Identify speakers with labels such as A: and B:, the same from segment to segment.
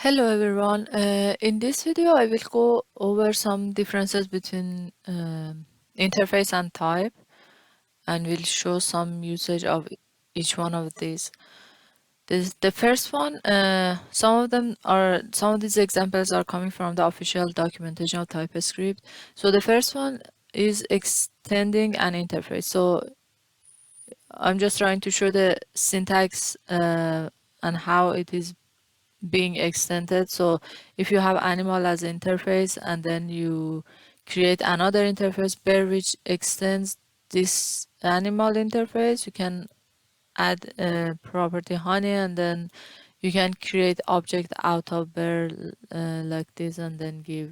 A: Hello everyone. In this video, I will go over some differences between interface and type, and will show some usage of each one of these. The first one, some of these examples are coming from the official documentation of TypeScript. So the first one is extending an interface. So I'm just trying to show the syntax and how it is being extended. So if you have animal as interface and then you create another interface bear which extends this animal interface, you can add a property honey, and then you can create object out of bear like this, and then give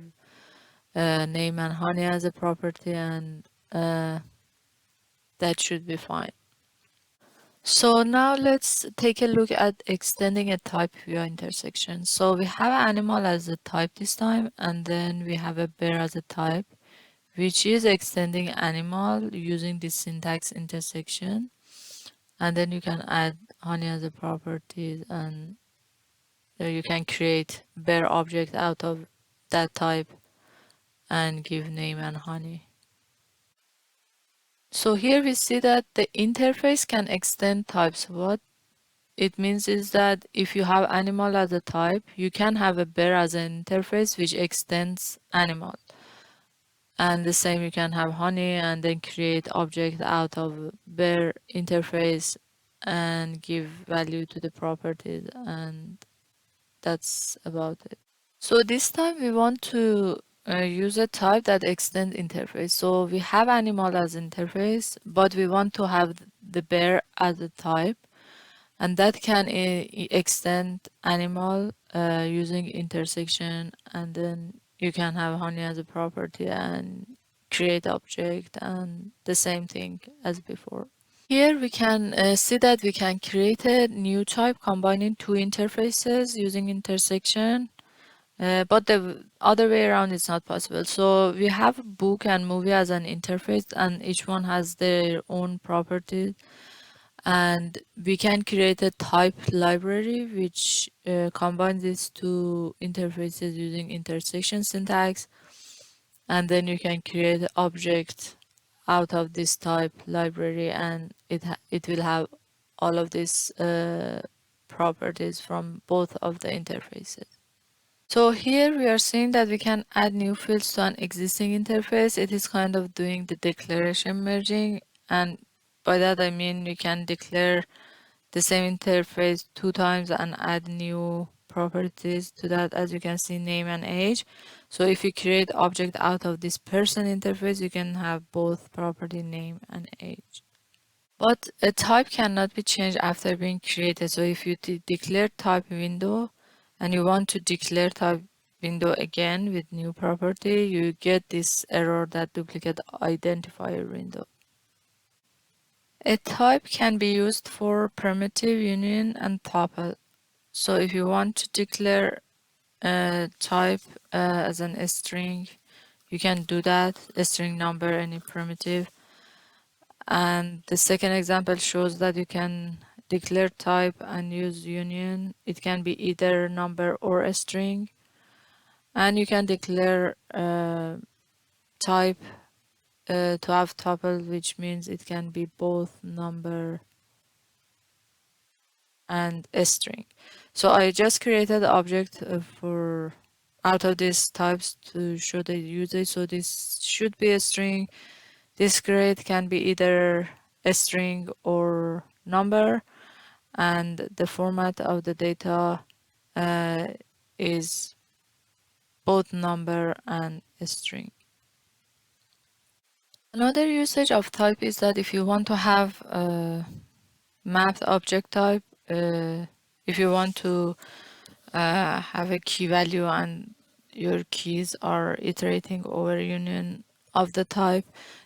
A: name and honey as a property, and that should be fine. So now let's take a look at extending a type via intersection. So we have animal as a type this time, and then we have a bear as a type, which is extending animal using this syntax intersection. And then you can add honey as a property, and you can create bear object out of that type and give name and honey. So here we see that the interface can extend types. What it means is that if you have animal as a type, you can have a bear as an interface which extends animal. And the same, you can have honey and then create object out of bear interface and give value to the properties, and that's about it. So this time we want to use a type that extends interface. So we have animal as interface, but we want to have the bear as a type. And that can extend animal using intersection, and then you can have honey as a property and create object, and the same thing as before. Here we can see that we can create a new type combining two interfaces using intersection, but the other way around is not possible. So we have book and movie as an interface, and each one has their own properties. And we can create a type library which combines these two interfaces using intersection syntax, and then you can create an object out of this type library, and it will have all of these properties from both of the interfaces. So here we are seeing that we can add new fields to an existing interface. It is kind of doing the declaration merging, and by that I mean you can declare the same interface two times and add new properties to that, as you can see, name and age. So if you create object out of this person interface, you can have both property name and age. But a type cannot be changed after being created. So if you declare type window and you want to declare type window again with new property, you get this error that duplicate identifier window. A type can be used for primitive union and tuple. So if you want to declare a type as a string, you can do that, a string number, any primitive. And the second example shows that you can declare type and use union. It can be either number or a string. And you can declare type to have tuple, which means it can be both number and a string. So I just created an object for out of these types to show the usage. So this should be a string. This grade can be either a string or number, and the format of the data is both number and a string. Another usage of type is that if you want to have a mapped object type, if you want to have a key value and your keys are iterating over union of the type,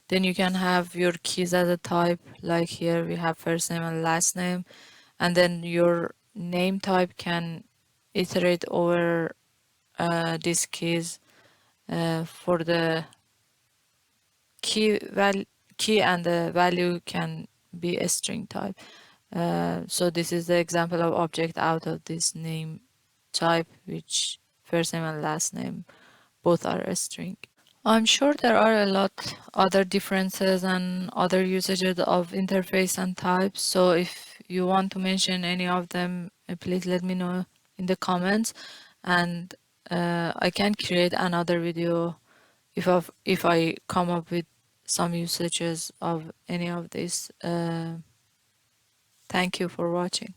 A: then you can have your keys as a type. Like here we have first name and last name, and then your name type can iterate over these keys for the key and the value can be a string type. So this is the example of object out of this name type which first name and last name both are a string. I'm sure there are a lot other differences and other usages of interface and types. So if you want to mention any of them, please let me know in the comments, and I can create another video if I come up with some usages of any of these. Thank you for watching.